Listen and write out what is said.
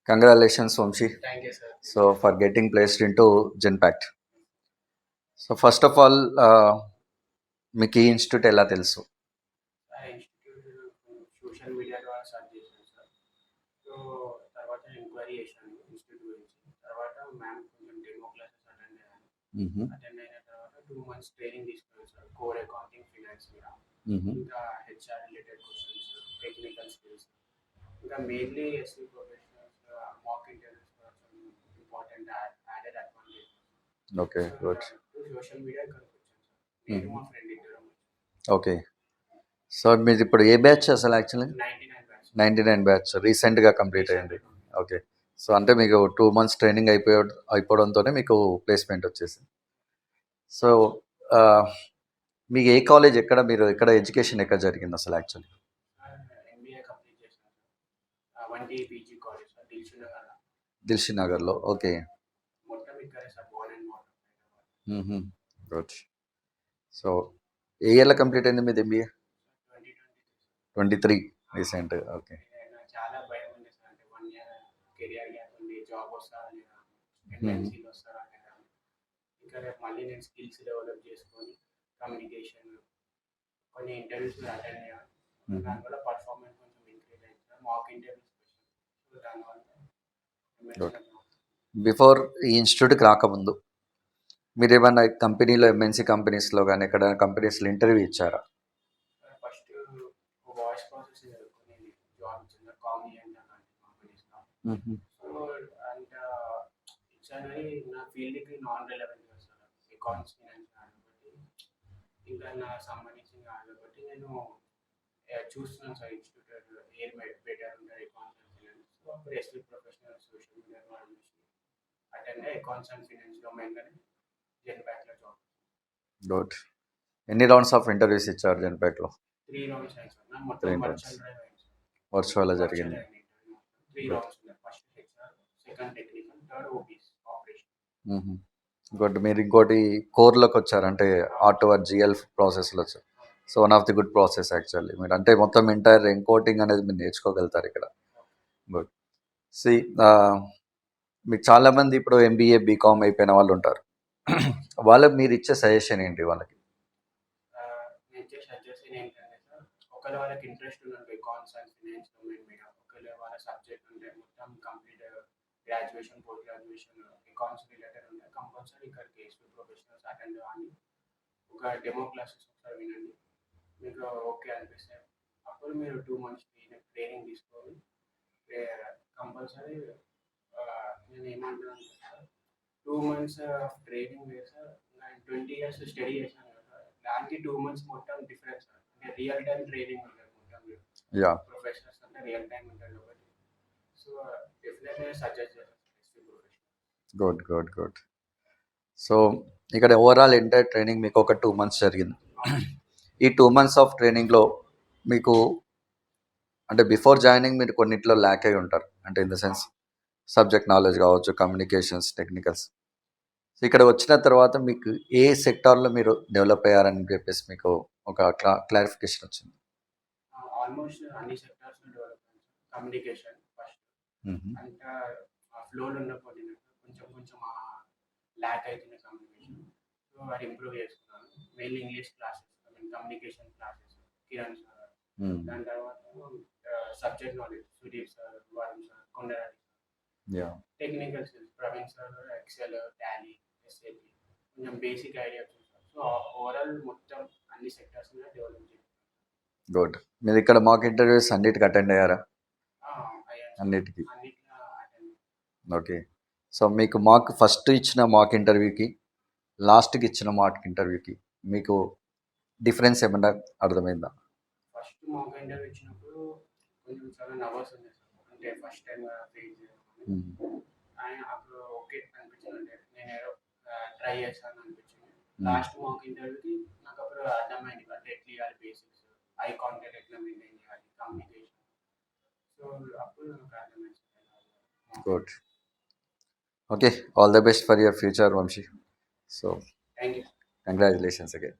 Congratulations, Vamshi. Thank you, sir. So, for getting placed into Genpact. So, first of all, మీకు ఈ institute ఎలా తెలుసు? ఆ institute social media ద్వారా search చేశాను సార్. సో తర్వాత ఎంక్వైరీ చేశాను ఇన్స్టిట్యూట్ గురించి. తర్వాత మ్యామ్ కొంచెం డెమో క్లాసెస్ అటెండ్ అయ్యాను. అటెండ్ అయిన తర్వాత 2 మంత్స్ ట్రైనింగ్ తీసుకున్నాను సార్. కోర్ అకౌంటింగ్, ఫైనాన్స్ మీద. ఇంకా HR related questions, technical skills. ఇంకా mainly SC professionals mock interviews కొంచెం important added advantage. Okay, good. Social media ఇక్కడికి వచ్చాను సార్. నేను మా ఫ్రెండ్ ఇద్దరం. ఓకే. సో మీది ఇప్పుడు ఏ బ్యాచ్ అసలు యాక్చువల్లీ? 99 బ్యాచ్ రీసెంట్గా కంప్లీట్ అయ్యింది. ఓకే. సో అంటే మీకు 2 మంత్స్ ట్రైనింగ్ అయిపోవడంతోనే మీకు ప్లేస్మెంట్ వచ్చేసింది. సో మీకు ఏ కాలేజ్ ఎక్కడ, మీరు ఎక్కడ ఎడ్యుకేషన్ ఎక్కడ జరిగింది అసలు యాక్చువల్లీ? ఎంబీఏ కంప్లీట్ చేశాను సార్. 1 పీజీ కాలేజ్ సార్, దిల్షీ నగర్లో. ఓకే. మొత్తం ఇక్కడే sir, born and motto. Good. So ఏ ఇయర్లో కంప్లీట్ అయింది మీది ఎంబీఏ? 23 రీసెంట్. ఓకే. చాలా భయం ఉంది సార్, అంటే 1 ఇయర్ కెరియర్ గ్యాప్ ఉంది, జాబ్ వస్తారా లేదా, ఎంఎన్సీలు వస్తారా లేదా. ఇంకా రేపు మళ్ళీ నేను స్కిల్స్ డెవలప్ చేసుకొని కమ్యూనికేషన్ కొన్ని ఇంటర్వ్యూస్ అటెండ్ అయ్యాను. దానివల్ల పర్ఫార్మెన్స్ కొంచెం ఇంక్రీజ్ అయింది సార్. మాక్ ఇంటర్వ్యూస్ దానివల్ల. బిఫోర్ ఈ ఇన్స్టిట్యూట్కి రాకముందు మీరు ఏమన్నా కంపెనీలో, ఎంఎన్సీ కంపెనీస్లో కానీ ఎక్కడ కంపెనీస్లో ఇంటర్వ్యూ ఇచ్చారా? ఫస్ట్ వాయిస్ ప్రాసెసింగ్ జరుగుతుంది, జాబ్ ఇచ్చింది కాంబినెంట్ అలాంటి కంపెనీస్లో. సో అండ్ ఇచ్చాను, నా ఫీల్డ్కి non relevant sir, accounts finance కాబట్టి ఇంకా నాకు సంబంధించిన కాబట్టి నేను చూస్తున్నాను సార్ ఇన్స్టిట్యూట్ ఏం బెటర్ ఉంటుంది అకౌంట్స్ అండ్ ఫైనాన్స్. సో అప్పుడు ఎస్వి ప్రొఫెషనల్ సోషల్ మీడియా ద్వారా అటెండ్ అకౌంట్స్ అండ్ ఫైనాన్స్ డొమైన్లోనే జెన్పాక్లో జాబ్. గుడ్. ఎన్ని రౌండ్స్ ఆఫ్ ఇంటర్వ్యూస్ ఇచ్చారు జెన్పాక్లో? 3 రౌండ్స్ అయ్యాయి సార్. మొత్తం వర్చువల్ జరిగింది. 3 రౌండ్స్ ఉన్నాయి. First HR, second technical, third OPs operation. Good. మీరు ఇంకోటి కోర్లోకి వచ్చారు, అంటే ఆర్ట్ జిఎల్ ప్రాసెస్లో వచ్చారు. So one of the good process actually. మీరు అంటే మొత్తం ఎంటైర్ ఎన్కోడింగ్ అనేది మీరు నేర్చుకోగలుగుతారు ఇక్కడ. గుడ్. సి మీకు చాలామంది ఇప్పుడు ఎంబీఏ, బీకామ్ అయిపోయిన వాళ్ళు ఉంటారు. వాళ్ళకి మీరు ఇచ్చే సజెషన్ ఏంటి వాళ్ళకి? నేను ఇచ్చే సజెషన్ ఏంటంటే సార్, ఒకవేళ వాళ్ళకి ఇంట్రెస్ట్ ఉన్నట్టు అకౌంట్స్ అండ్ ఫైనాన్స్ డొమైన్ మీద, ఒకవేళ వాళ్ళ సబ్జెక్ట్ ఉంటే మొత్తం complete graduation, post graduation accounts related ఉంటే కంపల్సరీ ఇక్కడికి ఎస్వి ప్రొఫెషనల్స్ అటెండ్ కానీ ఒక డెమో క్లాసెస్ ఒకసారి వినండి. మీకు ఓకే అనిపిస్తే అప్పుడు మీరు 2 మంత్స్ ట్రైనింగ్ తీసుకొని కంపల్సరీ నేను ఏమంటున్నాను సార్, 2 మంత్స్ ట్రైనింగ్ సార్. నేను 20 ఇయర్స్ స్టడీ చేశాను కదా, దానికి 2 మంత్స్ మొత్తం డిఫరెన్స్ సార్. అంటే రియల్ టైం ట్రైనింగ్ ఉంటుంది మొత్తం. ప్రొఫెషనల్స్ అంటే రియల్ టైం ఉంటుంది కాబట్టి. సో డెఫినెట్లీ సజెస్ట్ చేస్తాను. Good good good. సో ఇక్కడ ఓవరాల్ ఎంటైర్ ట్రైనింగ్ మీకు ఒక 2 మంత్స్ జరిగింది. ఈ 2 మంత్స్ ఆఫ్ ట్రైనింగ్లో మీకు అంటే బిఫోర్ జాయినింగ్ మీరు కొన్నిట్లో ల్యాక్ అయి ఉంటారు, అంటే in the sense subject knowledge కావచ్చు, కమ్యూనికేషన్స్, టెక్నికల్స్. సో ఇక్కడ వచ్చిన తర్వాత మీకు ఏ సెక్టార్లో మీరు డెవలప్ అయ్యారని చెప్పేసి మీకు ఒక క్లారిఫికేషన్ వచ్చింది? ఆల్మోస్ట్ అన్ని సెక్టార్స్లో డెవలప్ అయ్యాను. కమ్యూనికేషన్ ఫస్ట్, అంటే ఫ్లోలో ఉన్నప్పుడు కొంచెం కొంచెం ల్యాక్ అవుతున్న కమ్యూనికేషన్. సో అది ఇంప్రూవ్ చేసుకున్నాను. Mainly English classes, communication classes, Kiran sir. దాని తర్వాత subject knowledge, Sudeep sir, Varun sir, Kondaraju sir. Technical skills, Praveen sir, Excel, Tally, SAP, కొంచెం బేసిక్ ఐడియా చూసారు. సో ఓవరాల్ మొత్తం అన్ని సెక్టర్స్ మీద డెవలప్ చేయాలి. గుడ్. మీరు ఇక్కడ మాక్ ఇంటర్వ్యూస్ అన్నిటికి అటెండ్ అయ్యారా? అన్నిటికీ. ఓకే. సో మీకు మాక్ ఫస్ట్ ఇచ్చిన మాక్ ఇంటర్వ్యూకి, లాస్ట్కి ఇచ్చిన మాక్ ఇంటర్వ్యూకి మీకు డిఫరెన్స్ ఏమన్నా అర్థమైందా? ఫస్ట్ మాక్ ఇంటర్వ్యూ ఇచ్చినప్పుడు కొంచెం చాలా నర్వస్ ఉంది సార్, అంటే ఫస్ట్ టైం ఫేస్ చేయాలి. అప్పుడు ఓకే అనిపించింది, అంటే నేను ఏదో ట్రై చేస్తాను అనిపించింది. లాస్ట్ మాక్ ఇంటర్వ్యూకి నాకు అప్పుడు అర్థమైంది, అంటే ఎట్లా ఇవ్వాలి బేసిక్స్, ఐ కాంటాక్ట్ ఎట్లా మెయింటైన్ చేయాలి, కమ్యూనికేషన్. సో అప్పుడు నాకు అర్థమైంది. Good. Okay, all the best for your future, Vamshi. So thank you. Congratulations again.